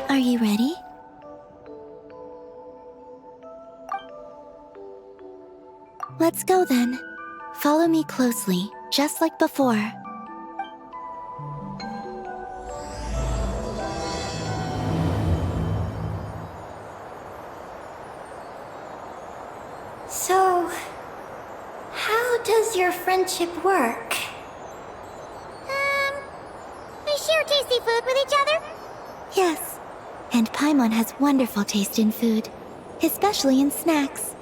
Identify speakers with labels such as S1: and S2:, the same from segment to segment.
S1: Are you ready? Let's go then. Follow me closely, just like before.
S2: So, how does your friendship work?
S3: We share tasty food with each other?
S1: Yes, and Paimon has wonderful taste in food, especially in snacks.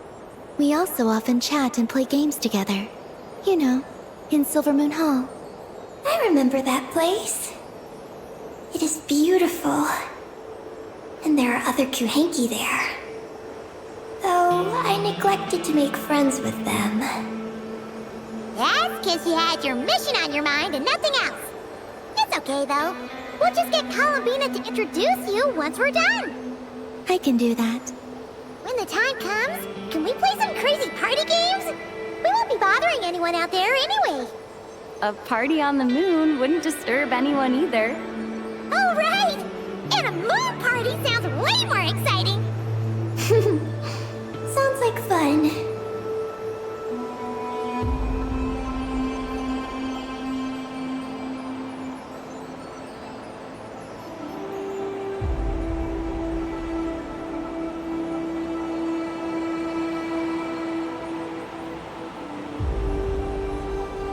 S1: We also often chat and play games together. You know, in Silvermoon Hall.
S2: I remember that place. It is beautiful. And there are other Kuhenki there. Though I neglected to make friends with them.
S3: That's because you had your mission on your mind and nothing else. It's okay, though. We'll just get Columbina to introduce you once we're done.
S1: I can do that.
S3: When the time comes, can we play some crazy party games? We won't be bothering anyone out there anyway.
S4: A party on the moon wouldn't disturb anyone either.
S3: Oh, right! And a moon party sounds way more exciting.
S2: Sounds like fun.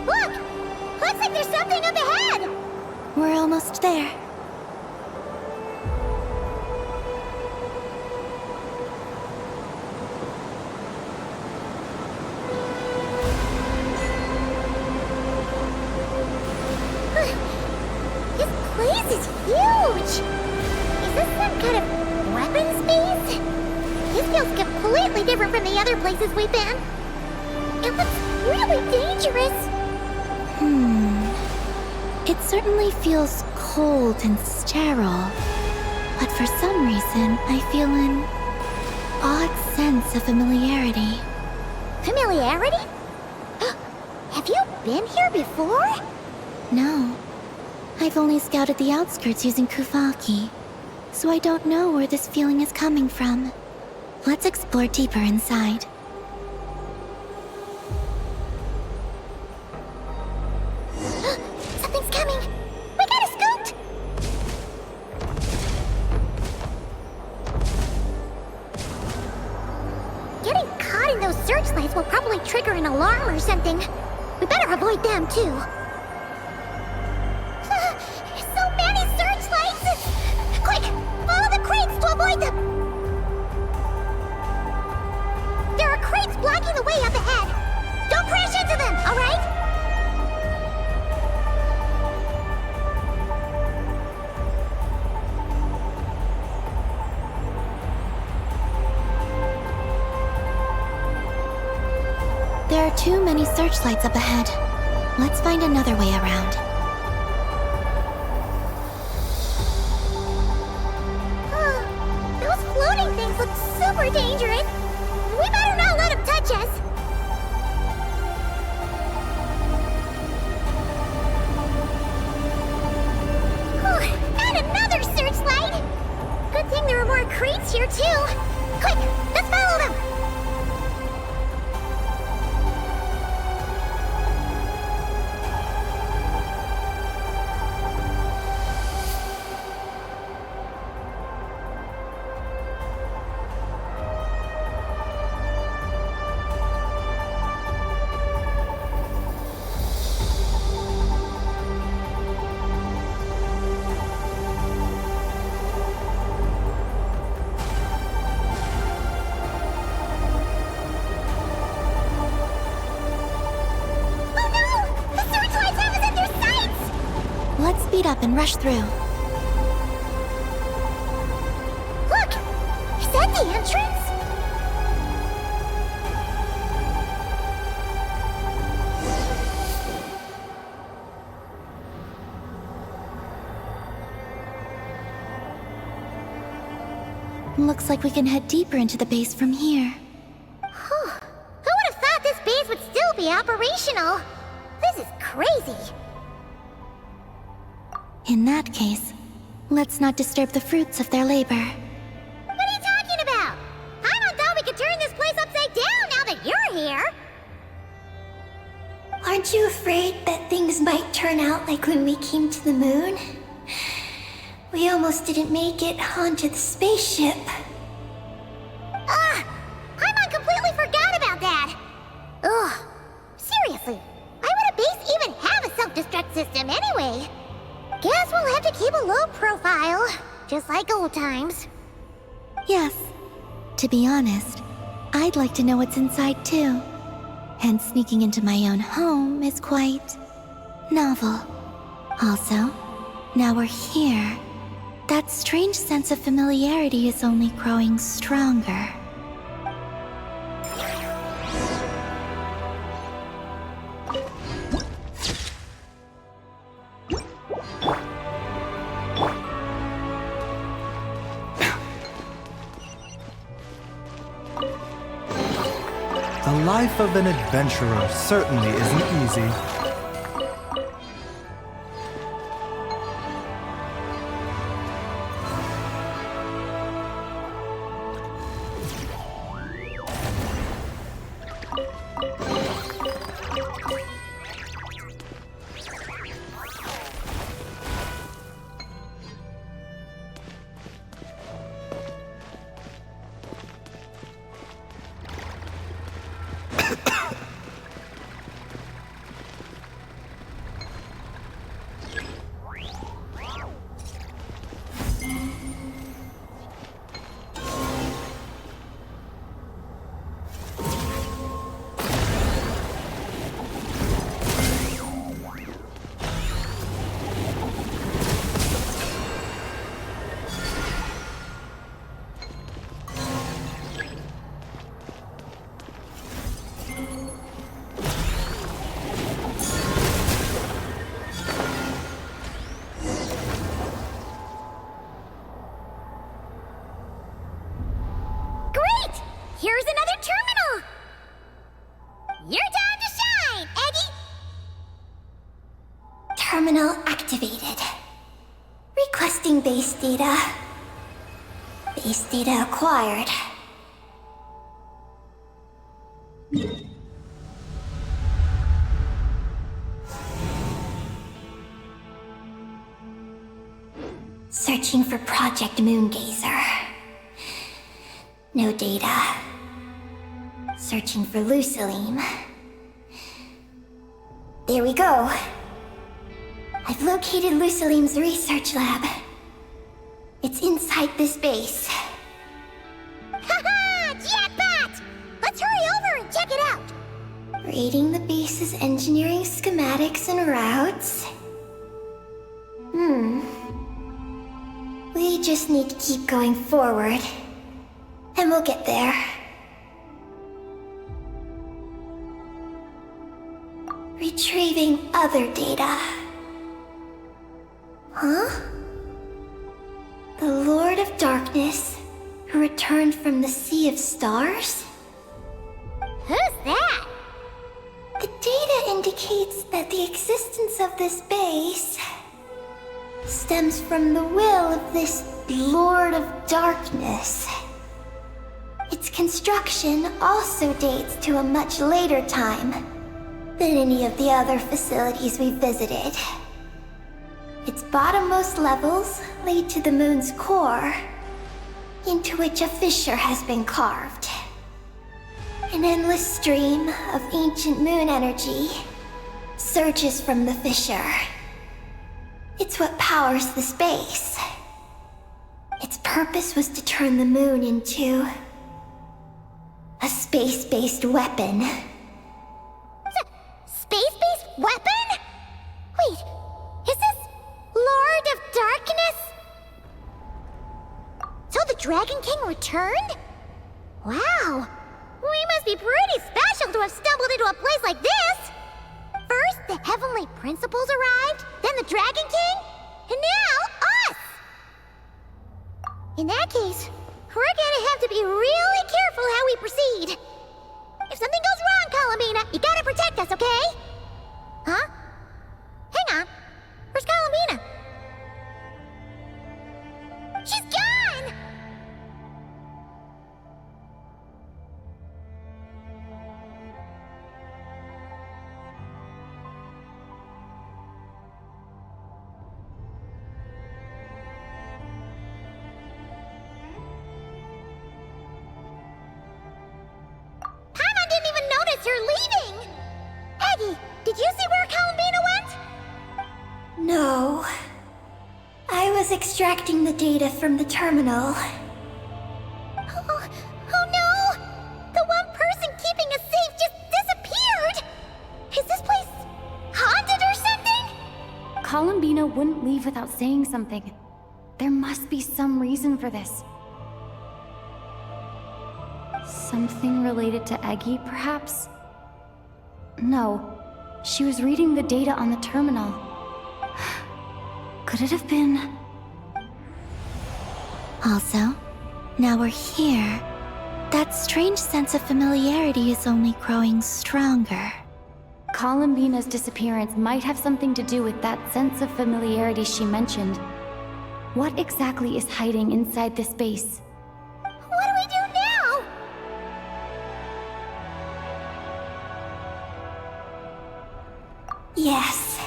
S3: Look! Looks like there's something up ahead!
S1: We're almost there.
S3: This place is huge! Is this some kind of weapons base? This feels completely different from the other places we've been. It looks really dangerous.
S1: It certainly feels cold and sterile. But for some reason, I feel an odd sense of familiarity.
S3: Familiarity? Have you been here before?
S1: No. I've only scouted the outskirts using Kufaki, so I don't know where this feeling is coming from. Let's explore deeper inside.
S3: Something's coming! We gotta scoot! Getting caught in those searchlights will probably trigger an alarm or something. We better avoid them, too. So many searchlights! Quick! Follow the crates to avoid them! There are crates blocking the way up ahead! Don't crash into them, alright?
S1: There are too many searchlights up ahead. Let's find another way around.
S3: Those floating things look super dangerous. We better not let them touch us. And another searchlight. Good thing there are more crates here too. Quick, let's follow them.
S1: Let's speed up and rush through.
S3: Look! Is that the entrance?
S1: Looks like we can head deeper into the base from here.
S3: Who would have thought this base would still be operational? This is crazy.
S1: In that case, Let's not disturb the fruits of their labor.
S3: What are you talking about? Paimon thought we could turn this place upside down now that you're here.
S2: Aren't you afraid that things might turn out like when we came to the moon? We almost didn't make it onto the spaceship.
S3: Paimon completely forgot about that. Ugh. Seriously, why would a base even have a self-destruct system anyway? Guess we'll have to keep a low profile, just like old times.
S1: Yes. To be honest, I'd like to know what's inside too. And sneaking into my own home is quite novel. Also, now we're here. That strange sense of familiarity is only growing stronger.
S5: The life of an adventurer certainly isn't easy.
S3: Here's another terminal! Your time to shine, Eggy!
S2: Terminal activated. Requesting base data. Base data acquired. Searching for Project Moongazer. No data. Searching for Lucilim. There we go. I've located Lucilim's research lab. It's inside this base.
S3: Haha! Jackpot! Let's hurry over and check it out!
S2: Reading the base's engineering schematics and routes. We just need to keep going forward. And we'll get there. Retrieving other data. Huh? The Lord of Darkness, who returned from the Sea of Stars?
S3: Who's that?
S2: The data indicates that the existence of this base stems from the will of this Lord of Darkness. Its construction also dates to a much later time than any of the other facilities we visited. Its bottommost levels lead to the moon's core, into which a fissure has been carved. An endless stream of ancient moon energy surges from the fissure. It's what powers the space. Its purpose was to turn the moon into a space-based weapon.
S3: Space-based weapon? Wait, is this Lord of Darkness? So the Dragon King returned? Wow, we must be pretty special to have stumbled into a place like this! First, the Heavenly Principles arrived, then the Dragon King, and now us! In that case, we're gonna have to be really careful how we proceed. If something goes wrong, Colomina, you gotta protect us, okay? Huh? Hang on. Where's Colomina?
S2: was extracting the data from the terminal.
S3: Oh no! The one person keeping us safe just disappeared! Is this place haunted or something?
S4: Columbina wouldn't leave without saying something. There must be some reason for this. Something related to Eggy, perhaps? No. She was reading the data on the terminal. Could it have been...
S1: Also, now we're here. That strange sense of familiarity is only growing stronger.
S4: Columbina's disappearance might have something to do with that sense of familiarity she mentioned. What exactly is hiding inside this base?
S3: What do we do now?
S2: Yes.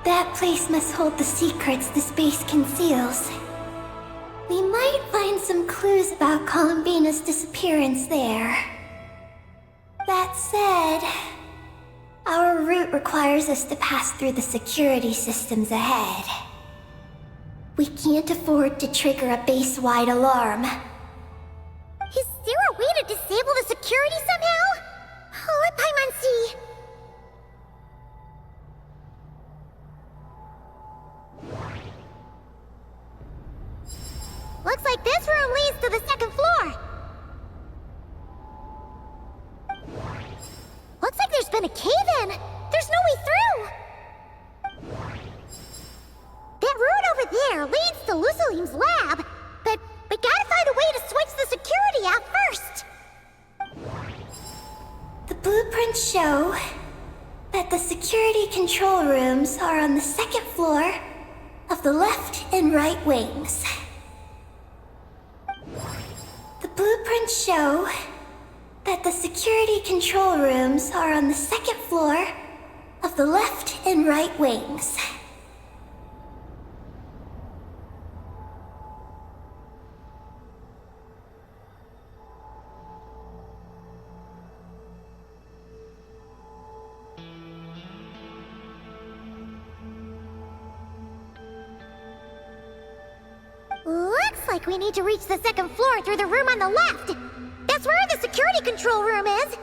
S2: That place must hold the secrets this base conceals. We might find some clues about Columbina's disappearance there. That said, our route requires us to pass through the security systems ahead. We can't afford to trigger a base-wide alarm.
S3: Is there a way to disable the security somehow? Let Paimon see. Looks like this room leads to the second floor. Looks like there's been a cave-in. There's no way through. That route over there leads to Lucilim's lab, but we gotta find a way to switch the security out first.
S2: The blueprints show that the security control rooms are on the second floor of the left and right wings. The blueprints show that the security control rooms are on the second floor of the left and right wings.
S3: Looks like we need to reach the second floor through the room on the left. That's where the security control room is.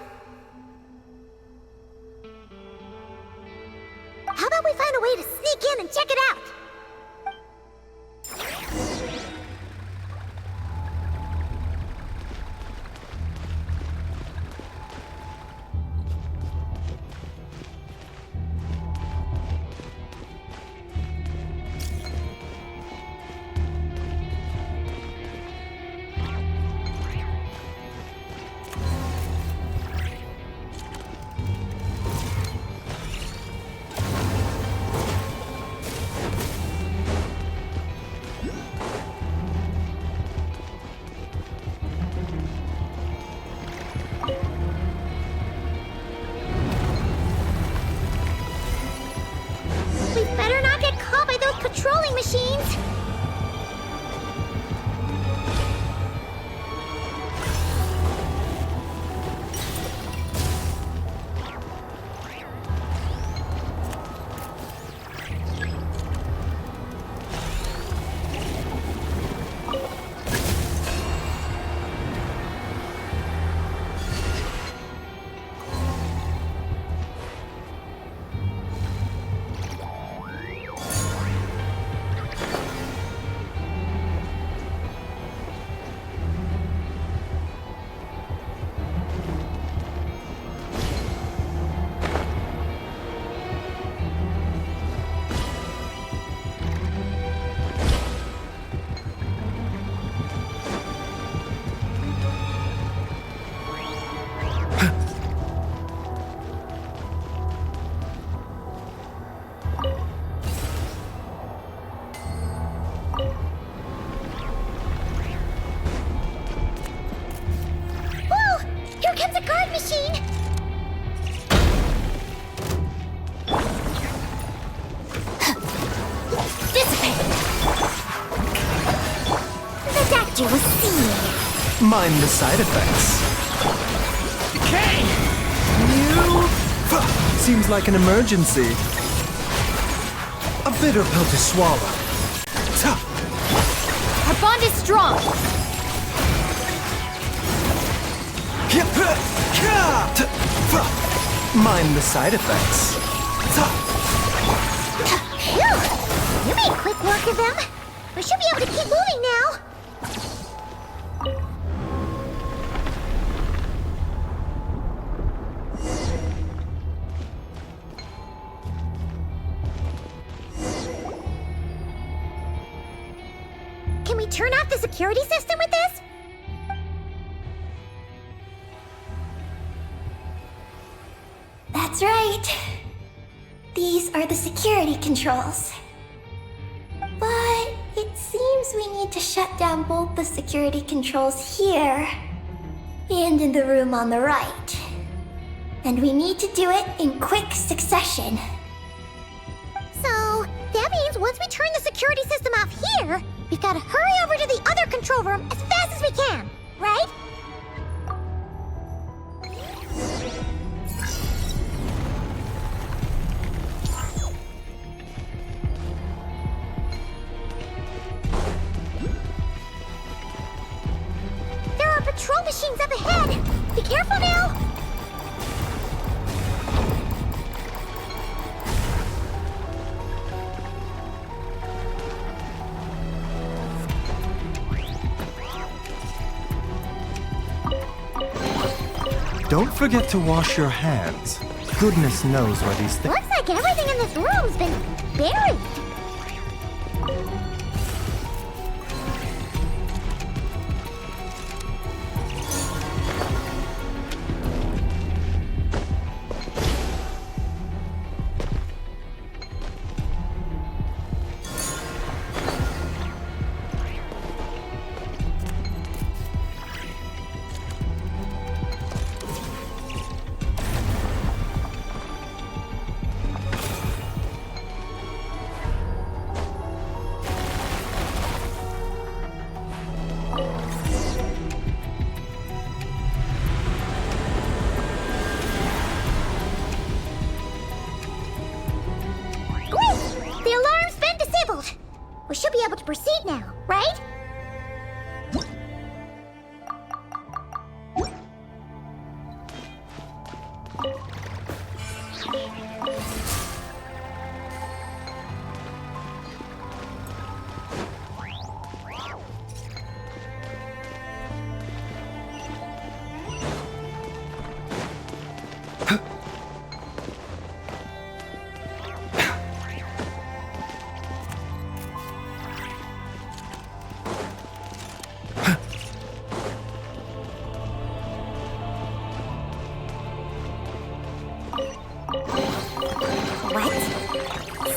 S3: How about we find a way to sneak in and check it out? We better not get caught by those patrolling machines. Machine! Dissipate! The doctor was seeing.
S5: Mind the side effects.
S6: Okay!
S5: Seems like an emergency. A bitter pill to swallow.
S4: Our bond is strong.
S5: Mind the side effects.
S3: Phew! You made quick work of them. We should be able to keep moving now. Can we turn off the security system with this?
S2: That's right. These are the security controls. But it seems we need to shut down both the security controls here and in the room on the right. And we need to do it in quick succession.
S3: So, that means once we turn the security system off here, we've got to hurry over to the other control room as fast as we can, right? There are patrol machines up ahead! Be careful now!
S5: Don't forget to wash your hands. Goodness knows where these things.
S3: Looks like everything in this room's been buried. Great! The alarm's been disabled. We should be able to proceed now, right? What?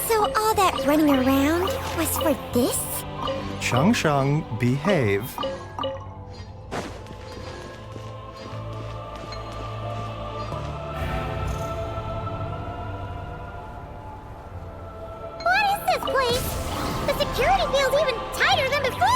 S3: So all that running around was for this?
S5: Shang, behave.
S3: What is this place? The security feels even tighter than before!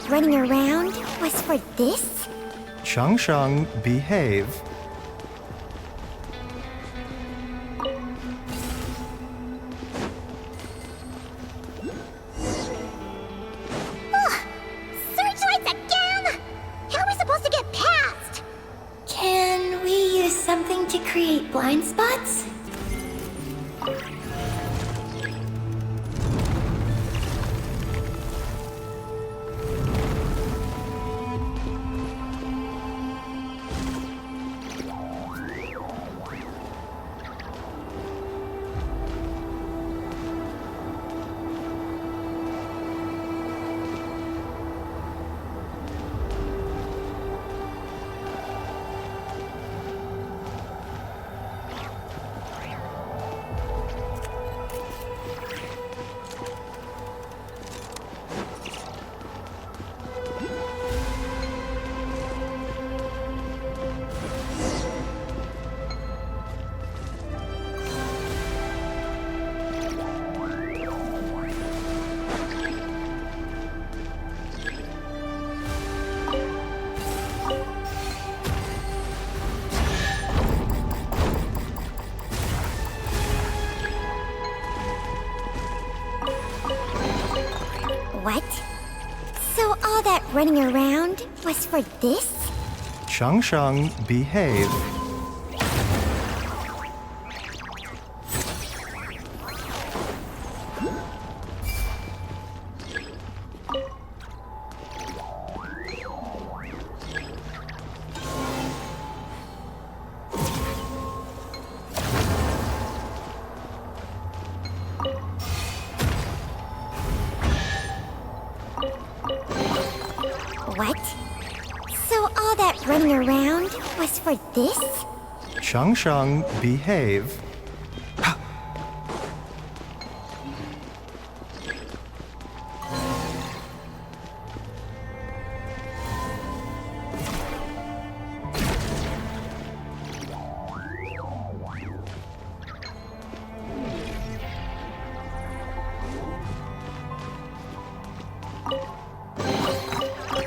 S2: running around was for this?
S5: Shang Shang, behave.
S3: Searchlights again? How are we supposed to get past?
S2: Can we use something to create blind spots? What? So all that running around was for this?
S5: Shang Shang, behave.
S2: What? So all that running around was for this?
S5: Shang Shang, behave.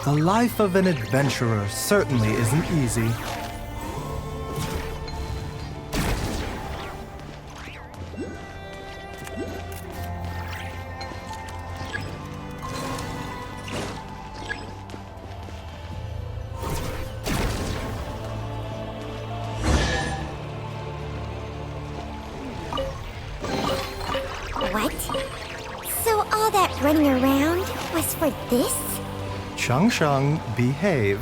S5: The life of an adventurer certainly isn't easy.
S2: What? So all that running around was for this?
S5: Shang Shang, behave.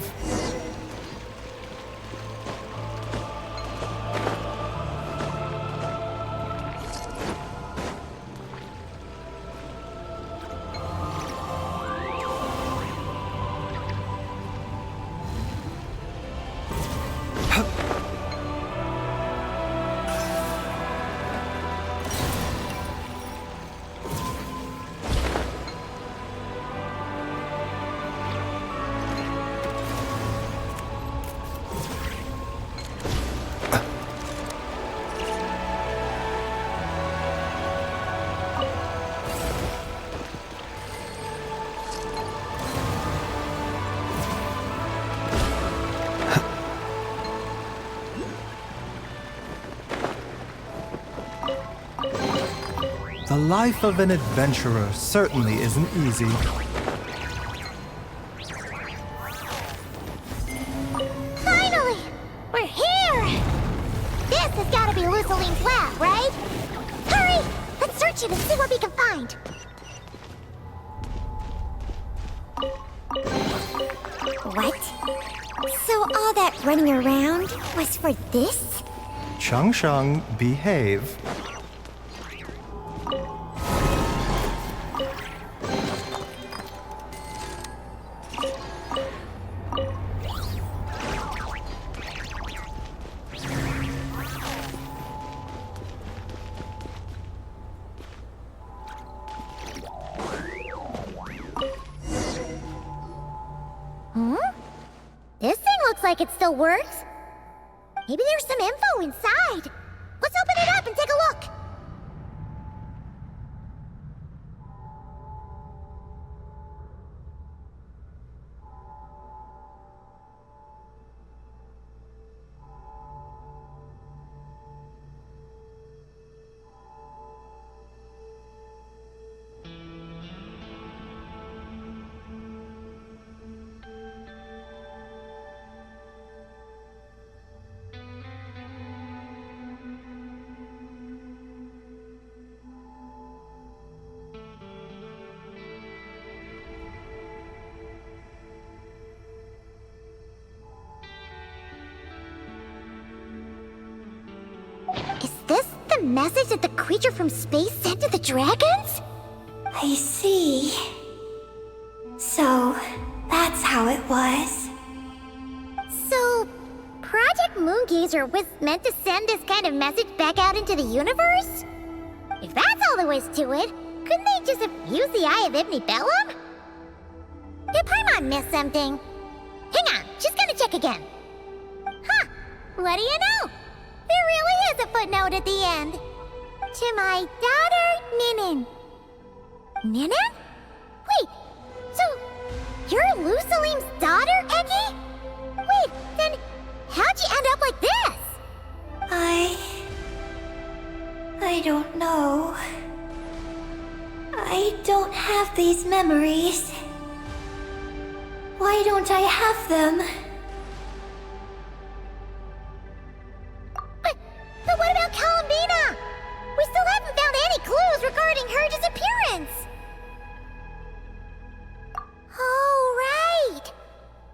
S5: The life of an adventurer certainly isn't easy.
S3: Finally! We're here! This has got to be Luciline's lab, right? Hurry! Let's search it and see what we can find.
S2: What? So all that running around was for this?
S5: Shang Shang, behave.
S3: This thing looks like it still works. Maybe there's some info inside. Let's open it up and take a look. message that the creature from space sent to the dragons?
S2: I see. So, that's how it was.
S3: So, Project Moongazer was meant to send this kind of message back out into the universe? If that's all there was to it, couldn't they just have used the Eye of Ibn Bellum? Did Paimon miss something? Hang on, she's gonna check again. Huh, what do you know? There really is a footnote at the end. To my daughter, Ninin. Ninin? Wait, so you're Lusalim's daughter, Eggy? Wait, then how'd you end up like this?
S2: I don't know. I don't have these memories. Why don't I have them?
S3: But what about Columbina? We still haven't found any clues regarding her disappearance. Oh, right.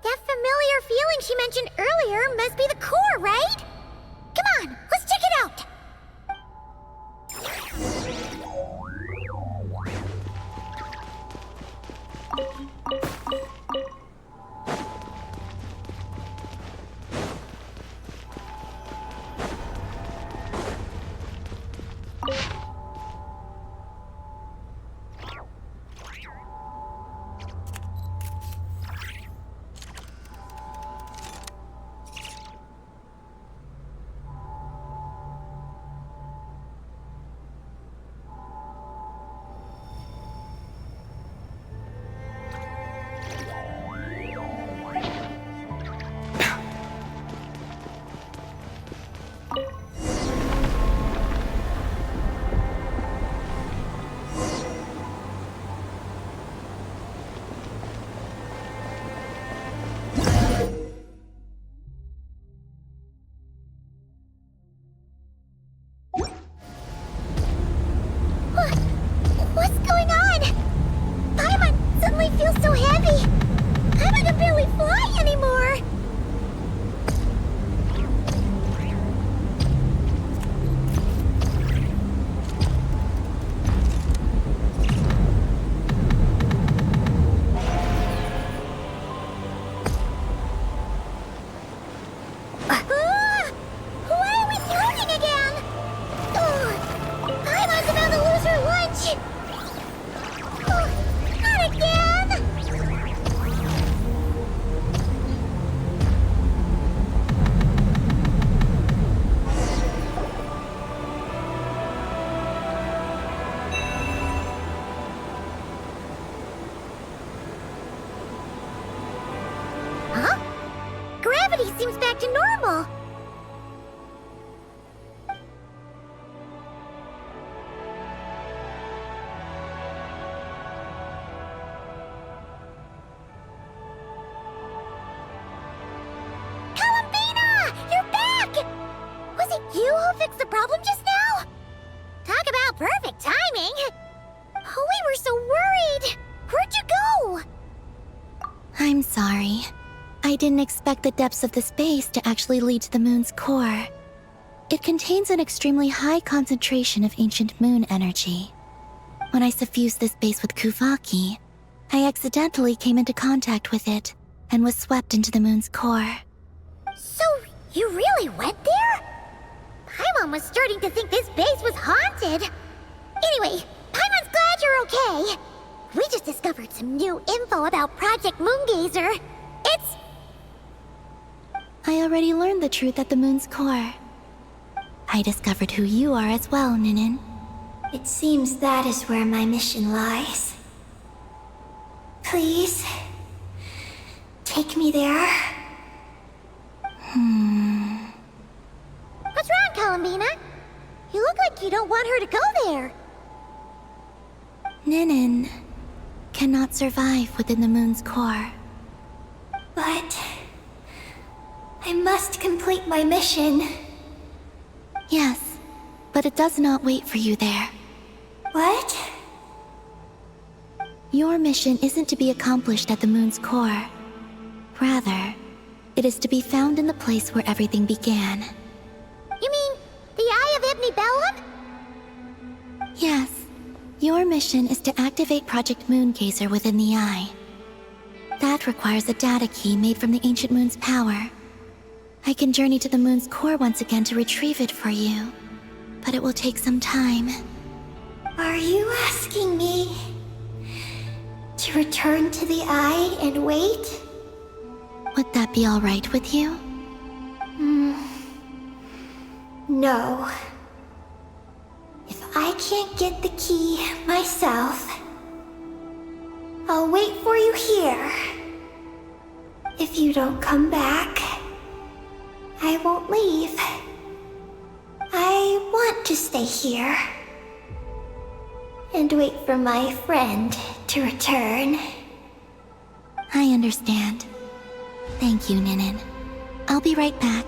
S3: That familiar feeling she mentioned earlier must be the core, right? Come on, let's check it out. What's going on? Paimon suddenly feels so heavy. Paimon can barely fly anymore. Why are we floating again? Paimon's about to lose her lunch. Not again! Huh? Gravity seems back to normal. Columbina! You're back! Was it you who fixed the problem just now? Talk about perfect timing! Oh, we were so worried! Where'd you go?
S1: I'm sorry. I didn't expect the depths of the space to actually lead to the moon's core. It contains an extremely high concentration of ancient moon energy. When I suffused this base with Kuvaki, I accidentally came into contact with it and was swept into the moon's core.
S3: So, you really went there? Paimon was starting to think this base was haunted. Anyway, Paimon's glad you're okay. We just discovered some new info about Project Moongazer. It's...
S1: I already learned the truth at the moon's core. I discovered who you are as well, Ninin.
S2: It seems that is where my mission lies. Please, take me there.
S3: What's wrong, Columbina? You look like you don't want her to go there.
S1: Ninin cannot survive within the moon's core.
S2: But I must complete my mission.
S1: Yes, but it does not wait for you there.
S2: What?
S1: Your mission isn't to be accomplished at the moon's core. Rather, it is to be found in the place where everything began.
S3: You mean the Eye of Ibn Bellum?
S1: Yes. Your mission is to activate Project Moongazer within the eye. That requires a data key made from the ancient moon's power. I can journey to the moon's core once again to retrieve it for you, but it will take some time.
S2: Are you asking me to return to the eye and wait?
S1: Would that be all right with you?
S2: No. If I can't get the key myself, I'll wait for you here. If you don't come back, I won't leave. I want to stay here and wait for my friend to return.
S1: I understand. Thank you, Ninin. I'll be right back.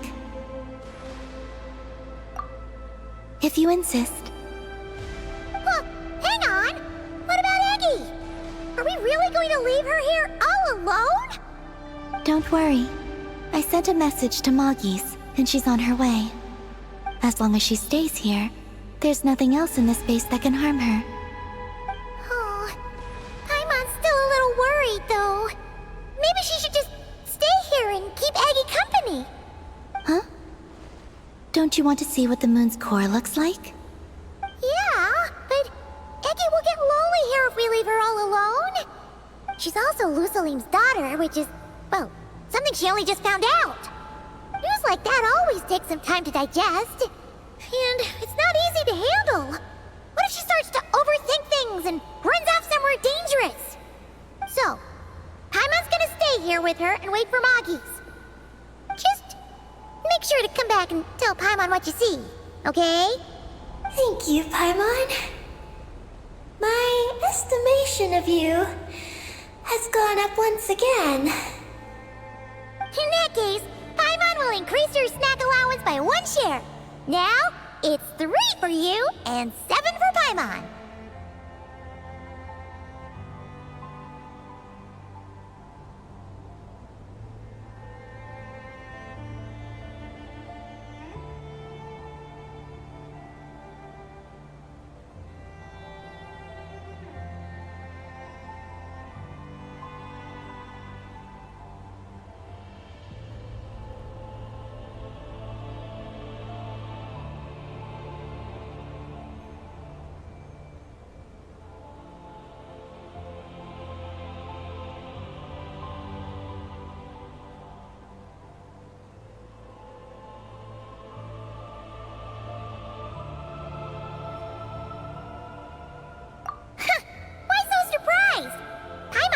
S1: If you insist.
S3: Well, hang on! What about Eggy? Are we really going to leave her here all alone?
S1: Don't worry. I sent a message to Moggy's, and she's on her way. As long as she stays here, there's nothing else in this space that can harm her.
S3: Oh, Paimon's still a little worried, though. Maybe she should just stay here and keep Eggy company.
S1: Huh? Don't you want to see what the moon's core looks like?
S3: Yeah, but Eggy will get lonely here if we leave her all alone. She's also Lusalim's daughter, which is, well, something she only just found out. News like that always takes some time to digest. And it's not easy to handle. What if she starts to overthink things and runs off somewhere dangerous? So, Paimon's gonna stay here with her and wait for Moggy's. Just make sure to come back and tell Paimon what you see, okay?
S2: Thank you, Paimon. My estimation of you has gone up once again.
S3: In that case, Paimon will increase your snack allowance by 1 share. Now, it's 3 for you and 7 for Paimon.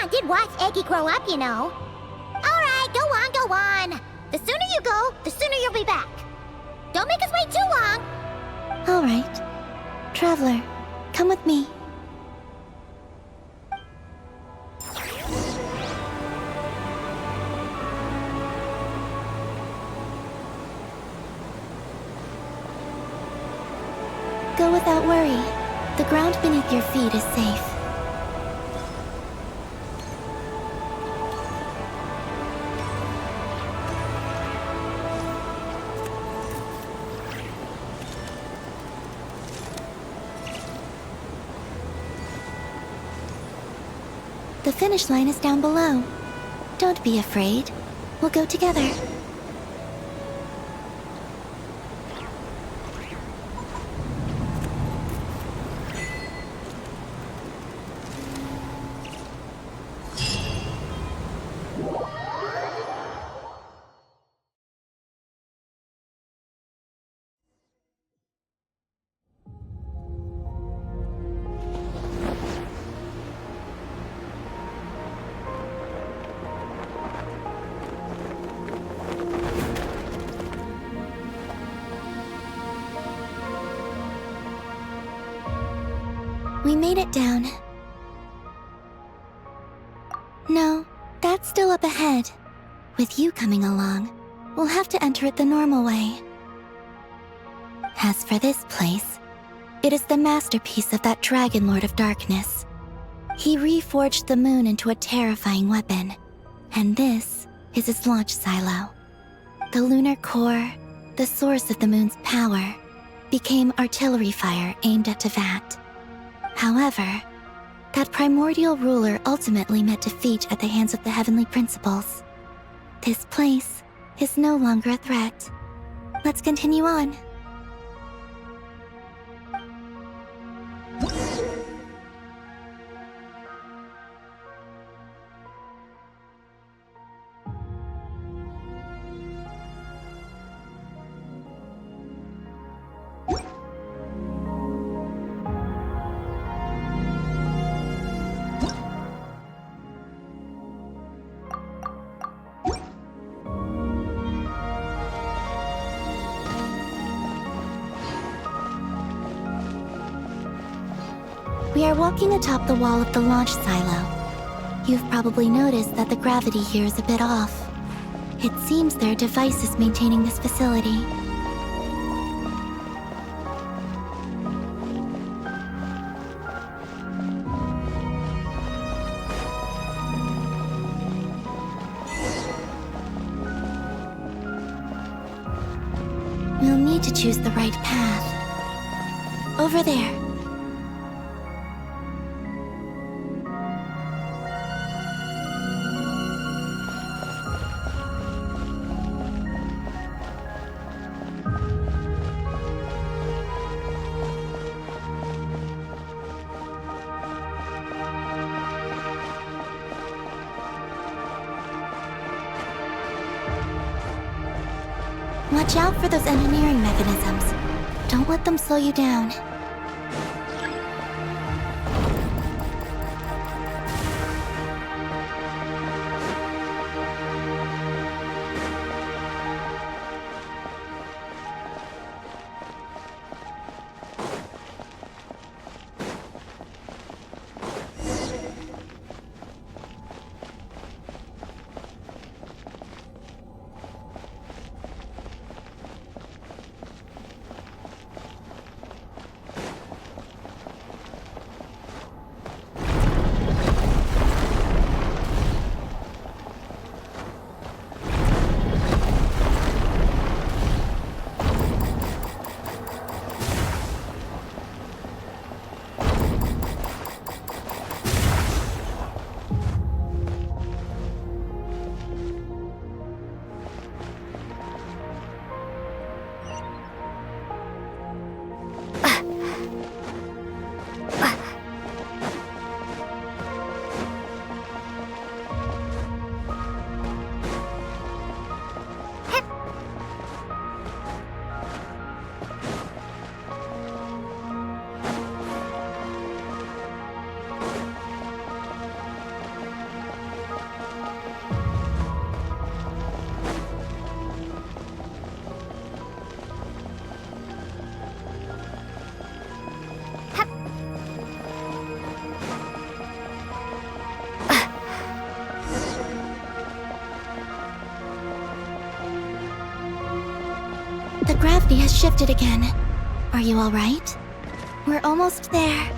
S3: Did watch Eggy grow up, you know. Alright, go on. The sooner you go, the sooner you'll be back. Don't make us wait too long.
S1: All right. Traveler, come with me. Go without worry. The ground beneath your feet is safe. The finish line is down below. Don't be afraid. We'll go together. We made it down. No, that's still up ahead. With you coming along, we'll have to enter it the normal way. As for this place, it is the masterpiece of that Dragon Lord of Darkness. He reforged the moon into a terrifying weapon, and this is its launch silo. The lunar core, the source of the moon's power, became artillery fire aimed at Tevat. However, that primordial ruler ultimately met defeat at the hands of the heavenly principles. This place is no longer a threat. Let's continue on. We are walking atop the wall of the launch silo. You've probably noticed that the gravity here is a bit off. It seems there are devices maintaining this facility. We'll need to choose the right path. Over there. Watch out for those engineering mechanisms. Don't let them slow you down. The gravity has shifted again. Are you all right? We're almost there.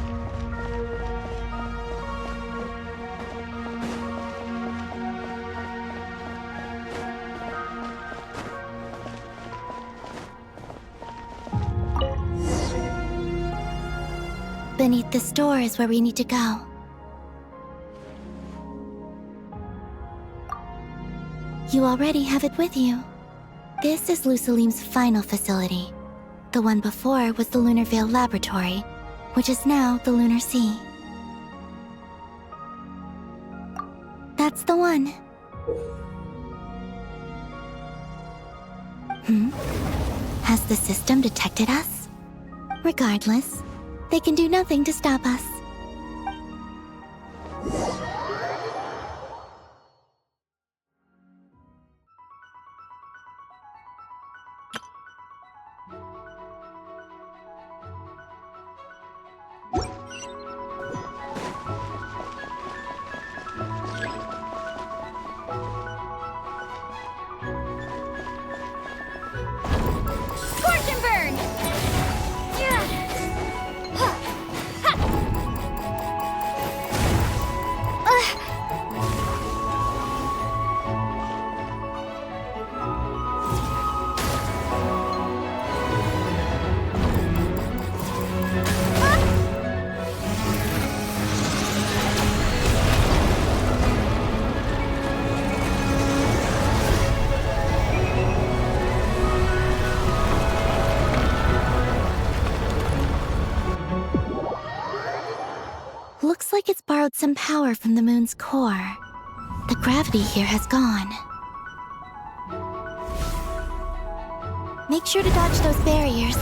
S1: Beneath this door is where we need to go. You already have it with you. This is Lusalim's final facility. The one before was the Lunar Veil Laboratory, which is now the Lunar Sea. That's the one. Has the system detected us? Regardless, they can do nothing to stop us.
S3: Scorch and burn! Yeah. Huh. Ha.
S1: borrowed some power from the moon's core. The gravity here has gone. Make sure to dodge those barriers.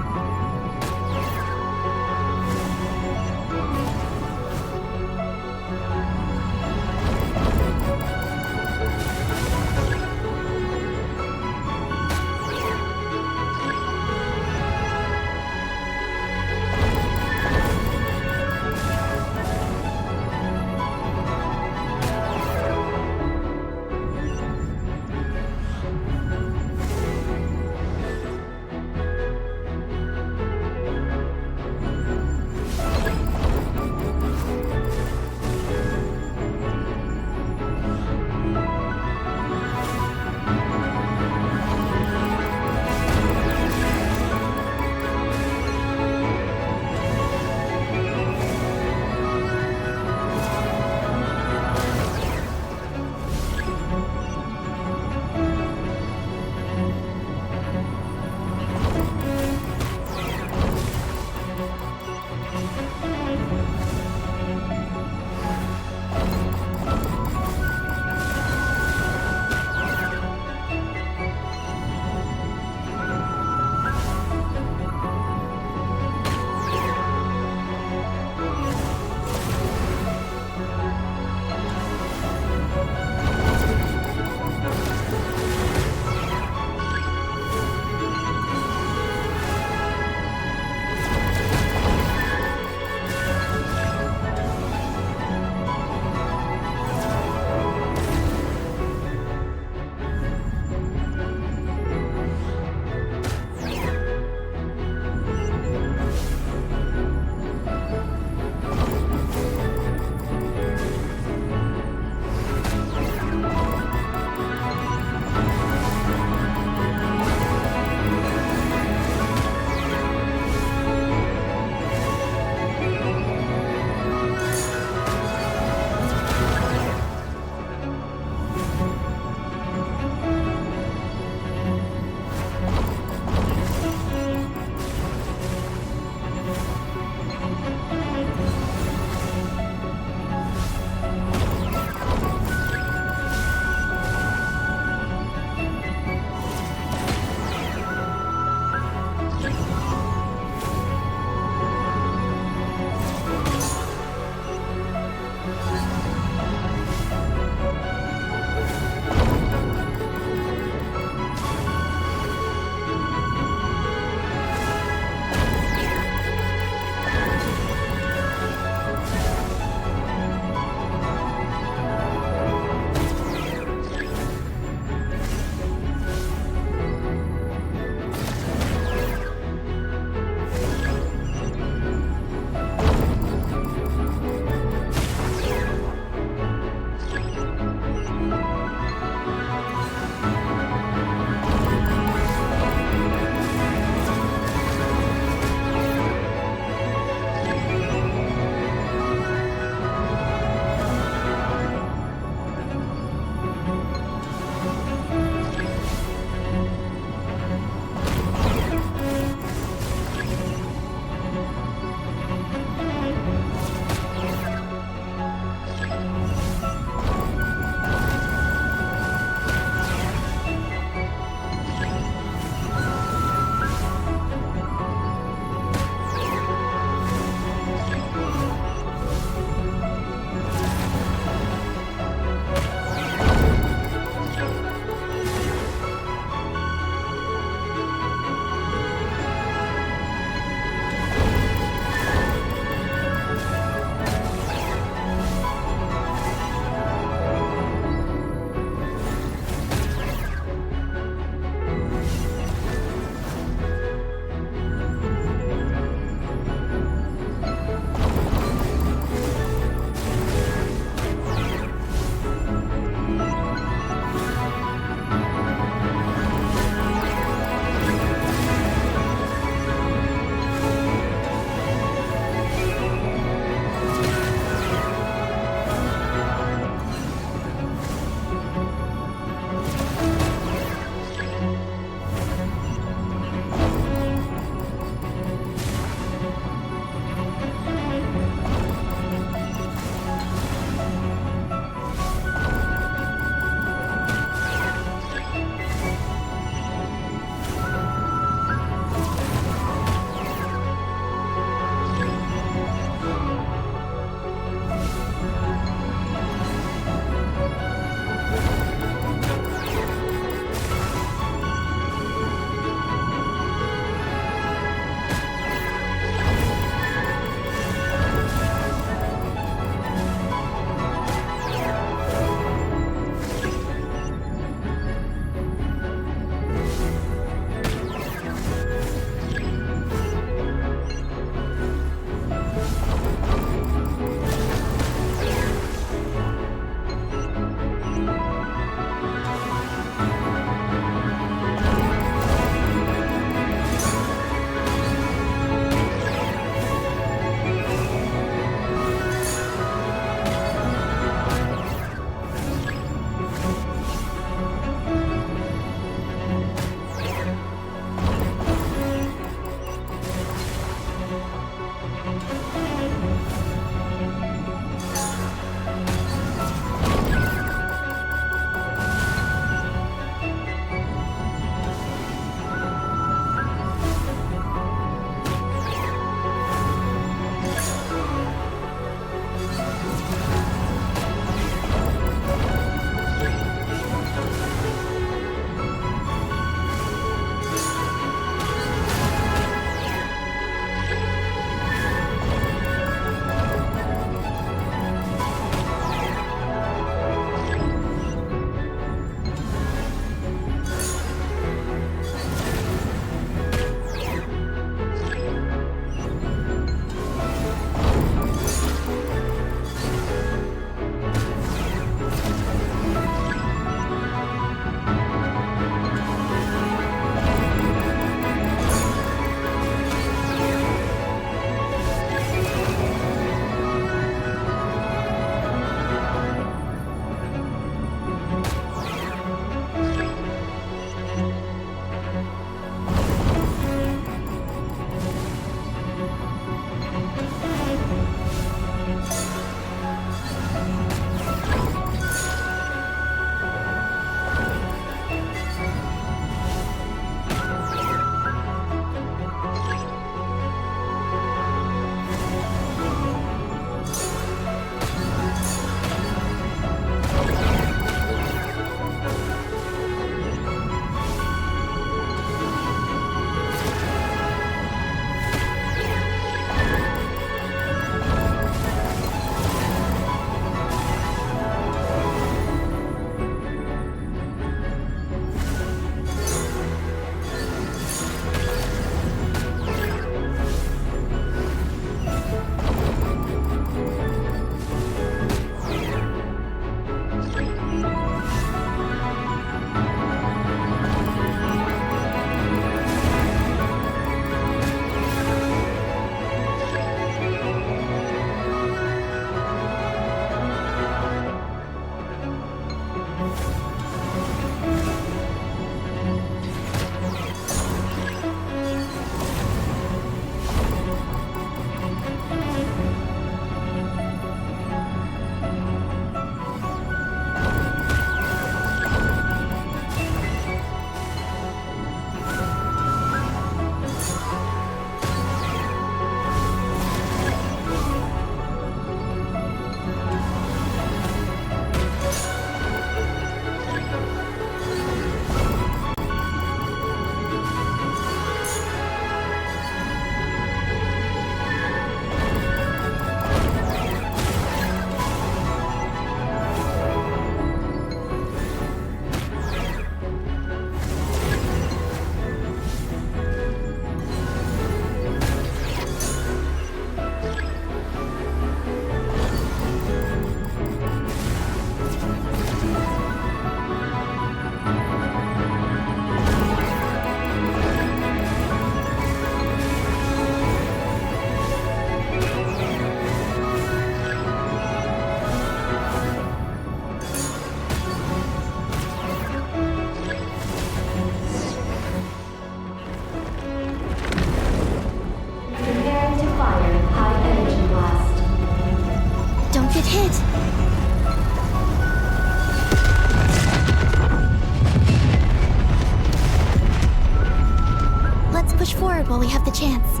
S1: forward while we have the chance.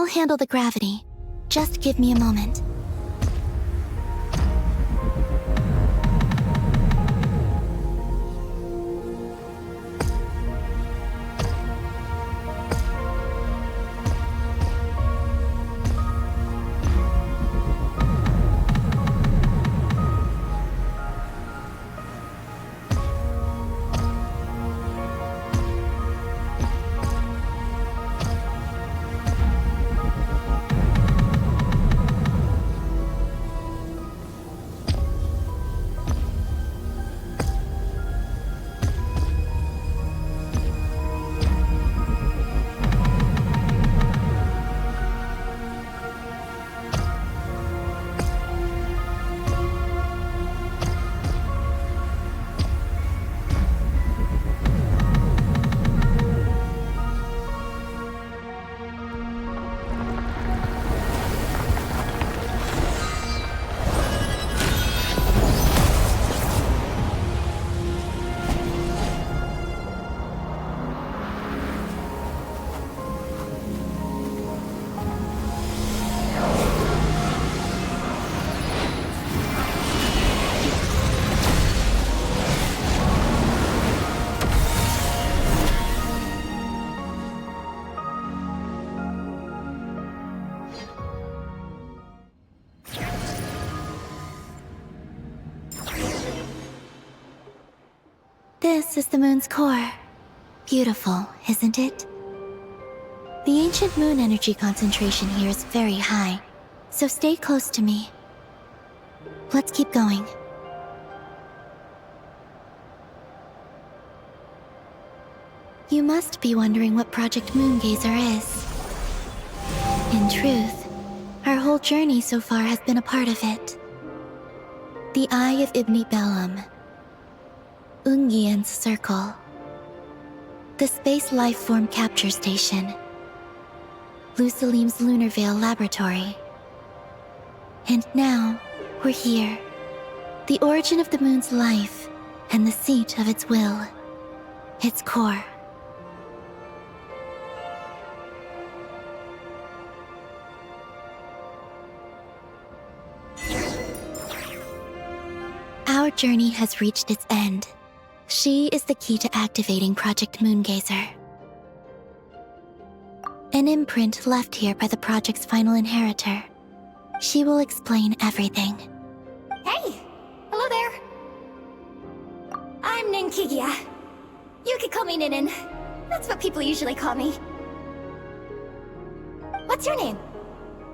S1: handle the gravity. Just give me a moment. This is the moon's core. Beautiful, isn't it? The ancient moon energy concentration here is very high, so stay close to me. Let's keep going. You must be wondering what Project Moongazer is. In truth, our whole journey so far has been a part of it. The Eye of Ibni Bellum, Ungian's Circle, the Space Lifeform Capture Station, Lusalim's Lunar Veil Laboratory. And now, we're here. The origin of the moon's life, and the seat of its will, its core. Our journey has reached its end. She is the key to activating Project Moongazer. An imprint left here by the project's final inheritor. She will explain everything.
S2: Hey! Hello there! I'm Ninkigia. You could call me Ninin. That's what people usually call me. What's your name?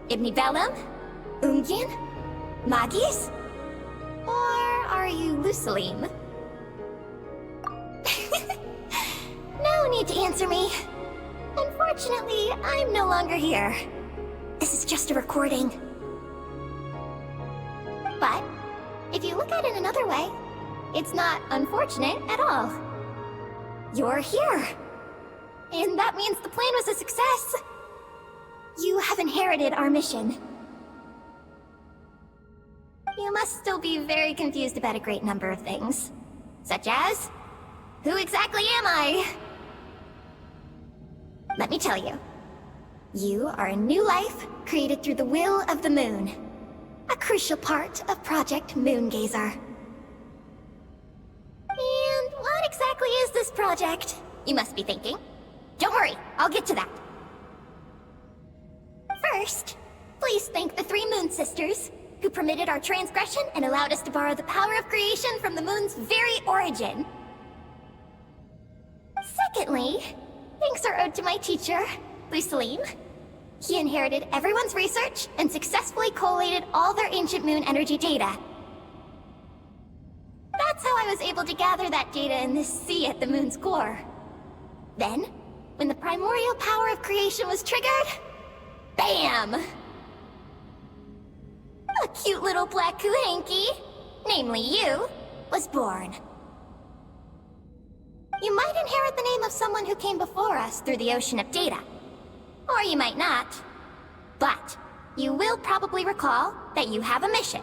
S2: Ibni Bellum? Ungian? Magis? Or are you Lusalim? No need to answer me. Unfortunately, I'm no longer here. This is just a recording. But, if you look at it another way, it's not unfortunate at all. You're here. And that means the plan was a success. You have inherited our mission. You must still be very confused about a great number of things. Such as, who exactly am I? Let me tell you. You are a new life created through the will of the moon. A crucial part of Project Moongazer. And what exactly is this project? You must be thinking. Don't worry, I'll get to that. First, please thank the three Moon Sisters, who permitted our transgression and allowed us to borrow the power of creation from the moon's very origin. Secondly, thanks are owed to my teacher, Lusalim. He inherited everyone's research and successfully collated all their ancient moon energy data. That's how I was able to gather that data in this sea at the moon's core. Then, when the primordial power of creation was triggered, BAM! A cute little black kuhanki, namely you, was born. You might inherit the name of someone who came before us through the ocean of data. Or you might not. But, you will probably recall that you have a mission.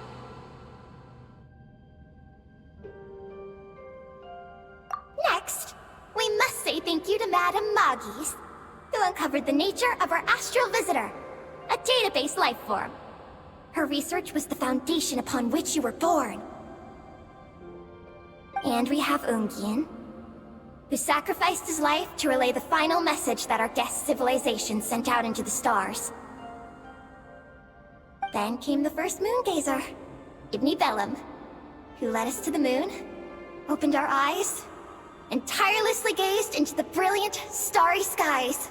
S2: Next, we must say thank you to Madame Magis, who uncovered the nature of our astral visitor, a database life form. Her research was the foundation upon which you were born. And we have Ungien, who sacrificed his life to relay the final message that our guest civilization sent out into the stars. Then came the first moongazer, Ibni Bellum, who led us to the moon, opened our eyes, and tirelessly gazed into the brilliant, starry skies.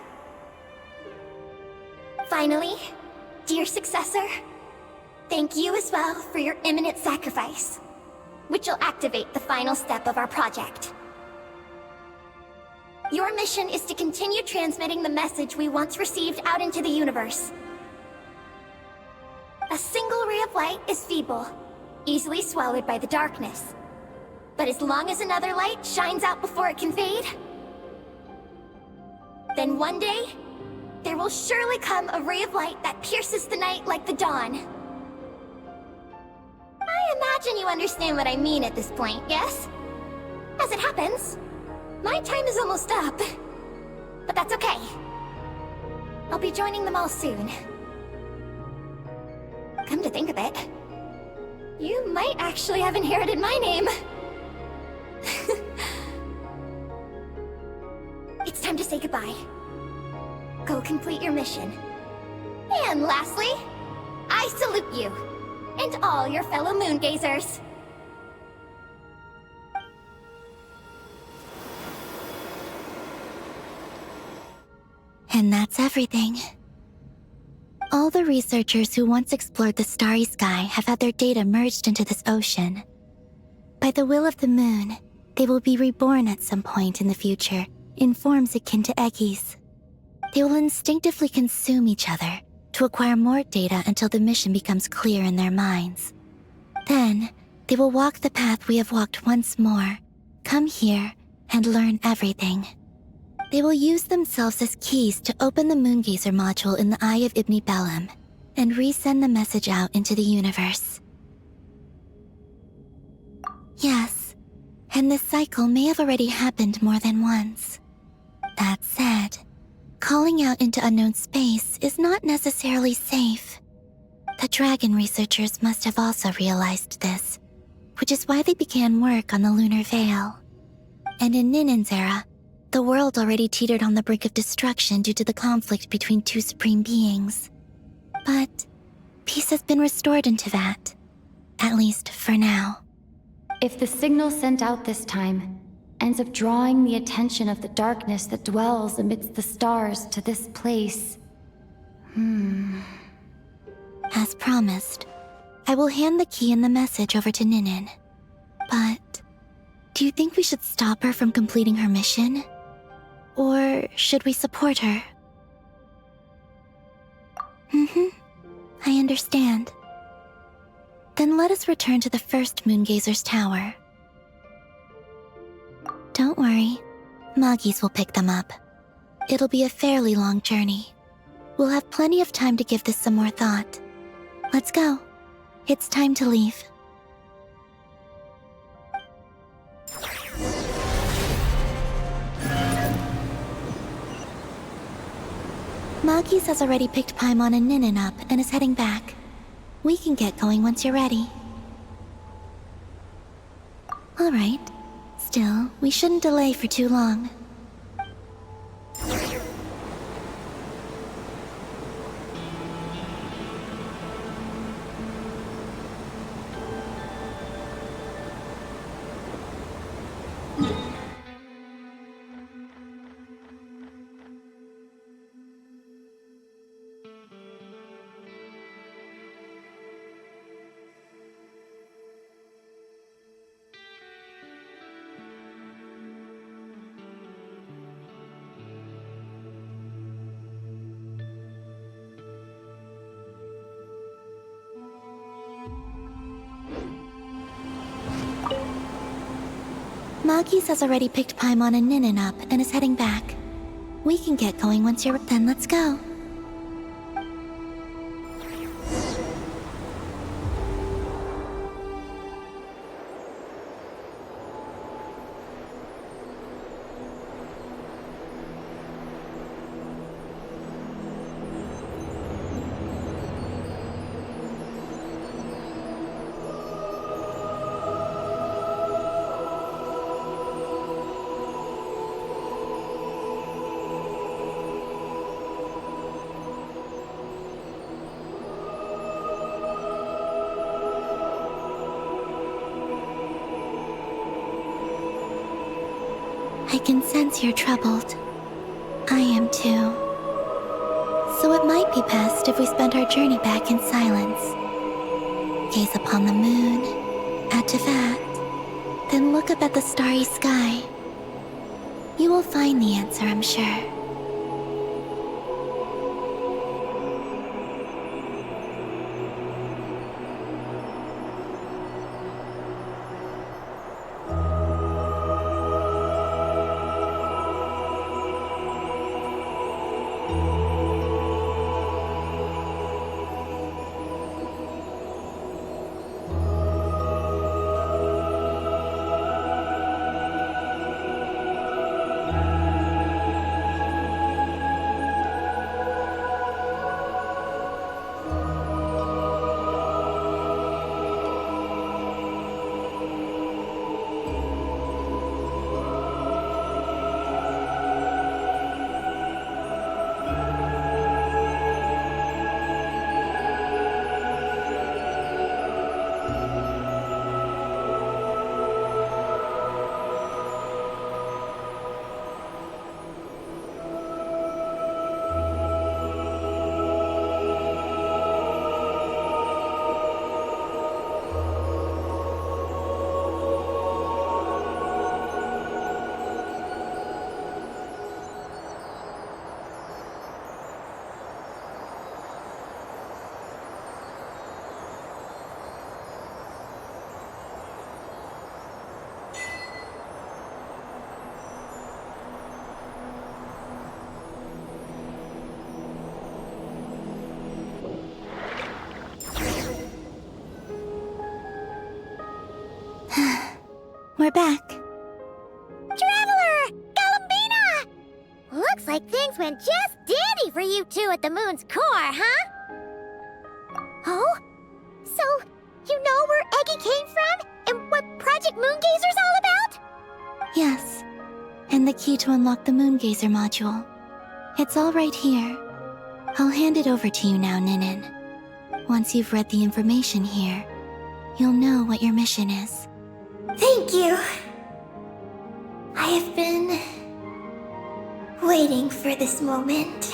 S2: Finally, dear successor, thank you as well for your imminent sacrifice, which will activate the final step of our project. Your mission is to continue transmitting the message we once received out into the universe. A single ray of light is feeble, easily swallowed by the darkness. But as long as another light shines out before it can fade, then one day, there will surely come a ray of light that pierces the night like the dawn. I imagine you understand what I mean at this point, yes? As it happens, my time is almost up. But that's okay. I'll be joining them all soon. Come to think of it, you might actually have inherited my name. It's time to say goodbye. Go complete your mission. And lastly, I salute you, and all your fellow moongazers.
S1: And that's everything. All the researchers who once explored the starry sky have had their data merged into this ocean. By the will of the moon, they will be reborn at some point in the future in forms akin to eggies. They will instinctively consume each other to acquire more data until the mission becomes clear in their minds. Then, they will walk the path we have walked once more, come here, and learn everything. They will use themselves as keys to open the Moongazer module in the Eye of Ibni Bellum and resend the message out into the universe. Yes, and this cycle may have already happened more than once. That said, calling out into unknown space is not necessarily safe. The dragon researchers must have also realized this, which is why they began work on the lunar veil. And in Ninen's era, the world already teetered on the brink of destruction due to the conflict between two supreme beings. But peace has been restored in Teyvat, at least for now.
S4: If the signal sent out this time ends up drawing the attention of the darkness that dwells amidst the stars to this place...
S1: As promised, I will hand the key and the message over to Ninen. But do you think we should stop her from completing her mission? Or should we support her? I understand. Then let us return to the first Moongazer's tower. Don't worry, Moggies will pick them up. It'll be a fairly long journey. We'll have plenty of time to give this some more thought. Let's go. It's time to leave. Moggies has already picked Paimon and Ninen up and is heading back. We can get going once you're ready. Alright. Still, we shouldn't delay for too long. Moggies has already picked Paimon and Ninen up and is heading back. We can get going once you're... Then let's go. I can sense you're troubled. I am too. So it might be best if we spend our journey back in silence. Gaze upon the moon, add to that, then look up at the starry sky. You will find the answer, I'm sure. We're back.
S3: Traveler! Galambina! Looks like things went just dandy for you two at the moon's core, huh? Oh? So, you know where Eggy came from? And what Project Moongazer's all about?
S1: Yes, and the key to unlock the Moongazer module. It's all right here. I'll hand it over to you now, Ninin. Once you've read the information here, you'll know what your mission is.
S2: Thank you. I have been waiting for this moment.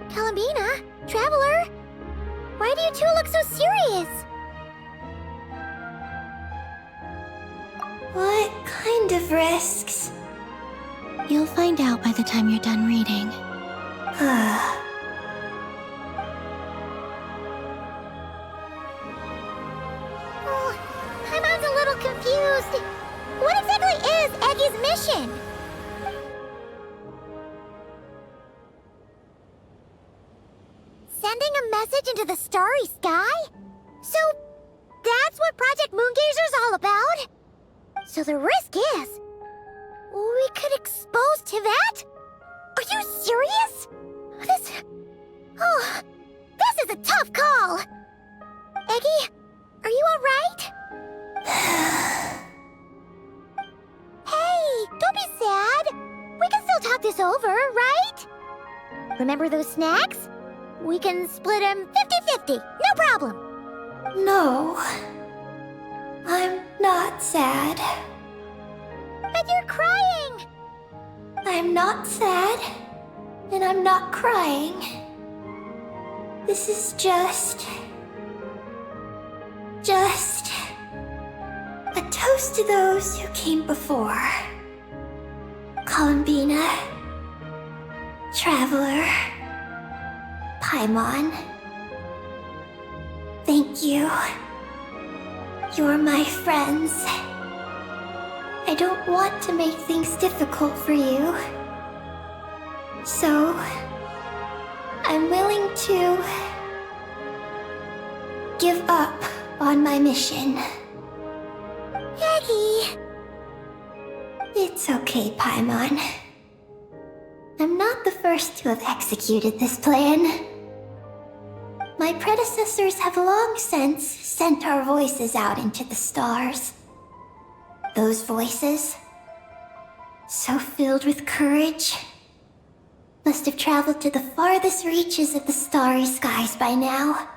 S3: Galambina? Traveler? Why do you two look so serious?
S2: What kind of risks?
S1: You'll find out by the time you're done reading.
S3: Oh, Paimon's a little confused. What exactly is Eggy's mission? Sending a message into the starry sky? So, that's what Project Moongazer's all about? So the risk is, we could expose to that? Are you serious? This is a tough call. Eggy, are you alright? Hey, don't be sad. We can still talk this over, right? Remember those snacks? We can split them 50-50, no problem.
S2: No. I'm not sad.
S3: But you're crying.
S2: I'm not sad. And I'm not crying. This is just a toast to those who came before. Galambina, Traveler, Paimon. Thank you. You're my friends. I don't want to make things difficult for you. So, I'm willing to give up on my mission.
S3: Eggy.
S2: It's okay, Paimon. I'm not the first to have executed this plan. My predecessors have long since sent our voices out into the stars. Those voices, so filled with courage, must have traveled to the farthest reaches of the starry skies by now.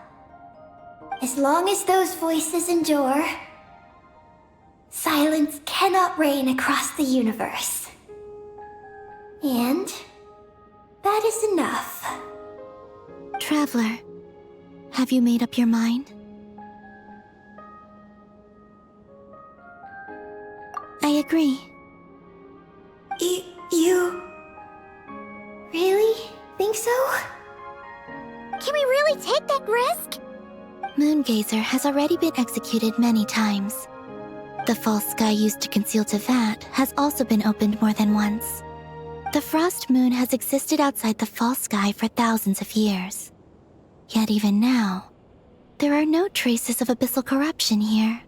S2: As long as those voices endure, silence cannot reign across the universe. And that is enough.
S1: Traveler, have you made up your mind? I agree.
S2: You really think so?
S3: Can we really take that risk?
S1: Moongazer has already been executed many times. The false sky used to conceal Tevat has also been opened more than once. The frost moon has existed outside the false sky for thousands of years. Yet even now, there are no traces of abyssal corruption here.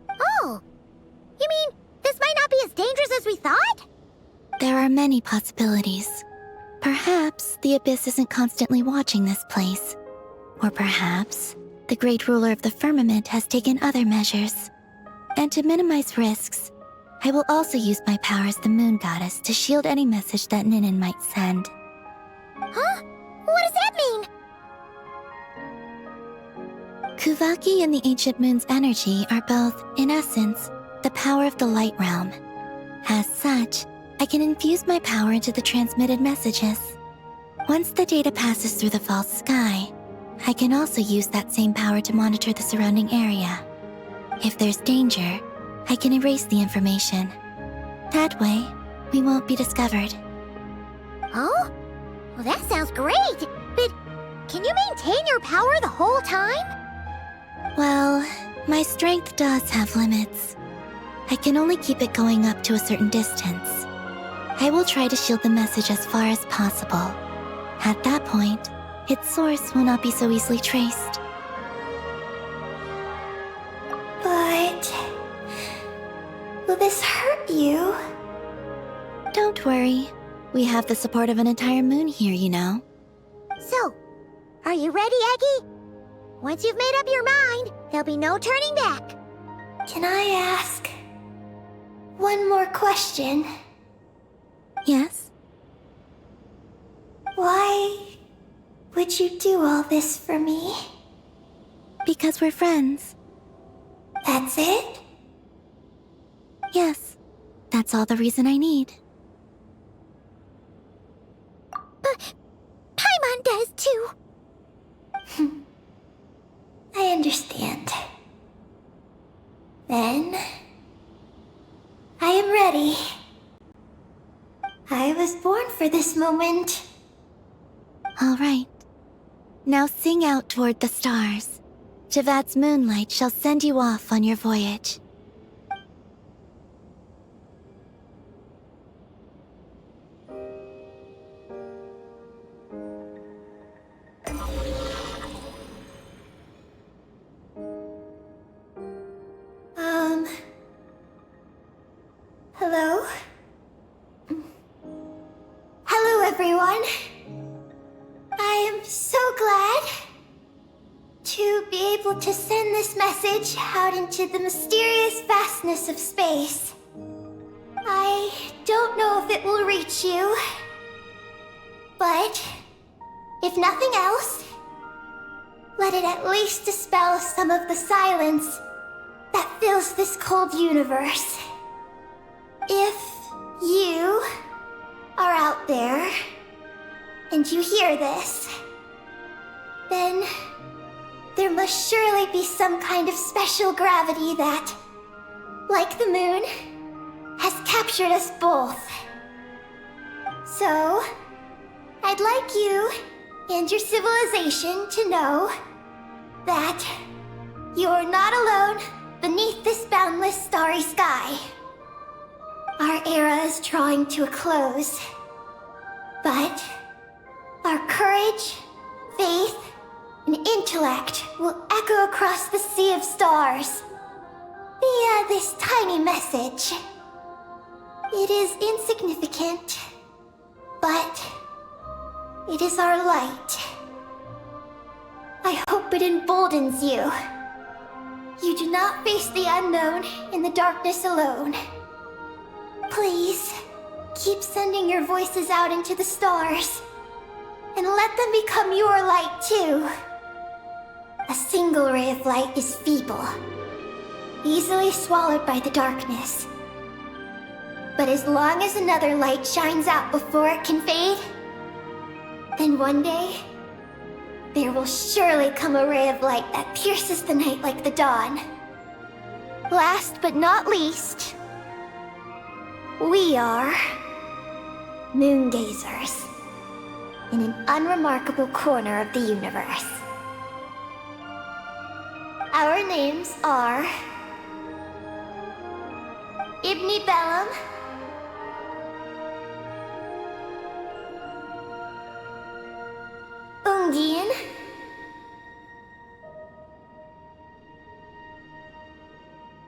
S3: Oh! You mean, this might not be as dangerous as we thought?
S1: There are many possibilities. Perhaps the Abyss isn't constantly watching this place. Or perhaps the great ruler of the firmament has taken other measures. And to minimize risks, I will also use my power as the moon goddess to shield any message that Ninin might send.
S3: Huh? What does that mean?
S1: Kuvaki and the Ancient Moon's energy are both, in essence, the power of the Light Realm. As such, I can infuse my power into the transmitted messages. Once the data passes through the false sky, I can also use that same power to monitor the surrounding area. If there's danger, I can erase the information. That way, we won't be discovered.
S3: Oh? Well, that sounds great! But can you maintain your power the whole time?
S1: Well, my strength does have limits. I can only keep it going up to a certain distance. I will try to shield the message as far as possible. At that point, its source will not be so easily traced.
S2: But will this hurt you?
S1: Don't worry. We have the support of an entire moon here, you know.
S3: So, are you ready, Eggie? Once you've made up your mind, there'll be no turning back.
S2: Can I ask one more question?
S1: Yes?
S2: Why would you do all this for me?
S1: Because we're friends.
S2: That's it?
S1: Yes. That's all the reason I need.
S3: But Paimon does too.
S2: I understand. Then I am ready. I was born for this moment.
S1: All right. Now sing out toward the stars. Tevat's moonlight shall send you off on your voyage.
S2: Hello? Hello, everyone. I am so glad to be able to send this message out into the mysterious vastness of space. I don't know if it will reach you, but if nothing else, let it at least dispel some of the silence that fills this cold universe. If you are out there and you hear this, then there must surely be some kind of special gravity that, like the moon, has captured us both. So, I'd like you and your civilization to know that you are not alone beneath this boundless starry sky. Our era is drawing to a close, but our courage, faith, and intellect will echo across the sea of stars via this tiny message. It is insignificant, but it is our light. I hope it emboldens you. You do not face the unknown in the darkness alone. Please, keep sending your voices out into the stars, and let them become your light too. A single ray of light is feeble, easily swallowed by the darkness. But as long as another light shines out before it can fade, then one day, there will surely come a ray of light that pierces the night like the dawn.
S3: Last but not least,
S2: We are moon gazers in an unremarkable corner of the universe. Our names are Ibni Bellum, Ungian,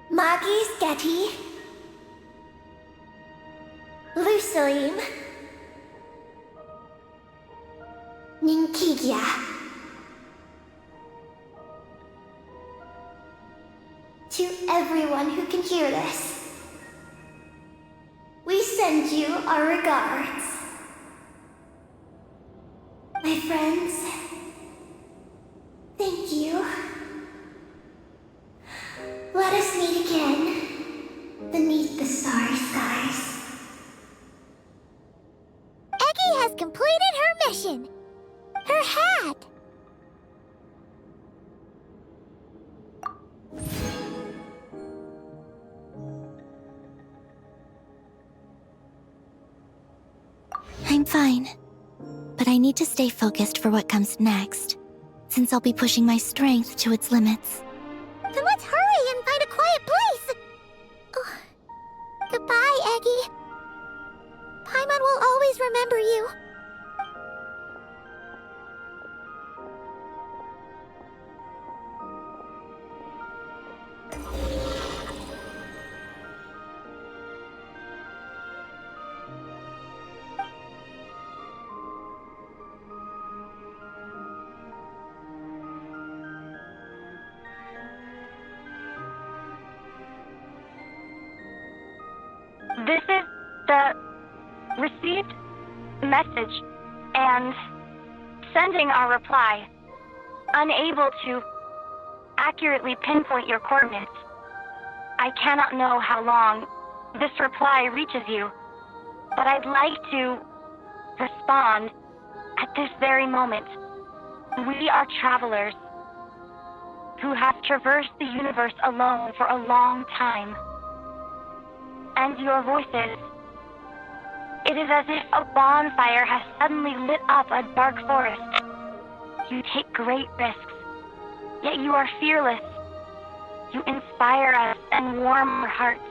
S2: Magis Getty, Lusalim, Ninkigia. To everyone who can hear this, we send you our regards. My friends, thank you. Let us meet again beneath the starry skies.
S3: Eggy has completed her mission. Her hat.
S1: I'm fine. But I need to stay focused for what comes next, since I'll be pushing my strength to its limits.
S3: Then let's hurry and find a quiet place. Oh. Goodbye, Eggy. Paimon will always remember you.
S7: This is the received message and sending our reply. Unable to accurately pinpoint your coordinates. I cannot know how long this reply reaches you, but I'd like to respond at this very moment. We are travelers who have traversed the universe alone for a long time. And your voices. It is as if a bonfire has suddenly lit up a dark forest. You take great risks, yet you are fearless. You inspire us and warm our hearts.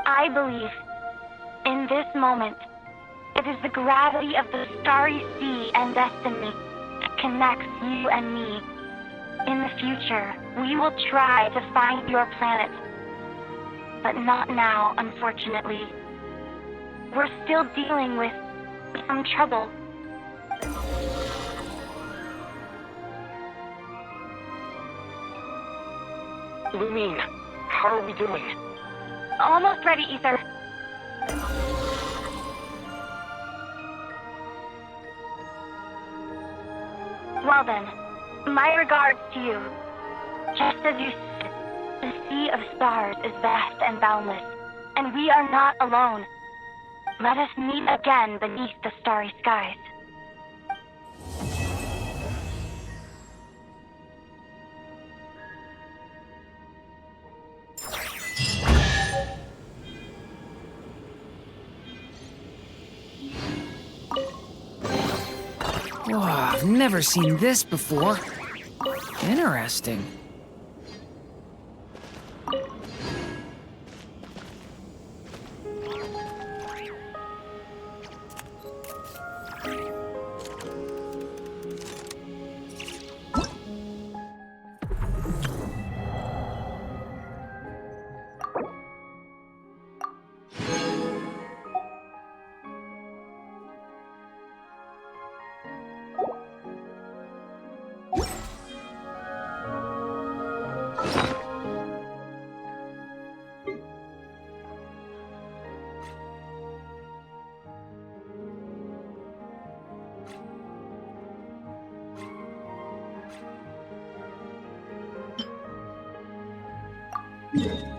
S7: I believe, in this moment, it is the gravity of the starry sea and destiny that connects you and me. In the future, we will try to find your planet. But not now, unfortunately. We're still dealing with some trouble.
S6: Lumine, how are we doing?
S7: Almost ready, Ether. Well then, my regards to you. Just as you said, the sea of stars is vast and boundless, and we are not alone. Let us meet again beneath the starry skies.
S8: Whoa, I've never seen this before. Interesting.
S5: you.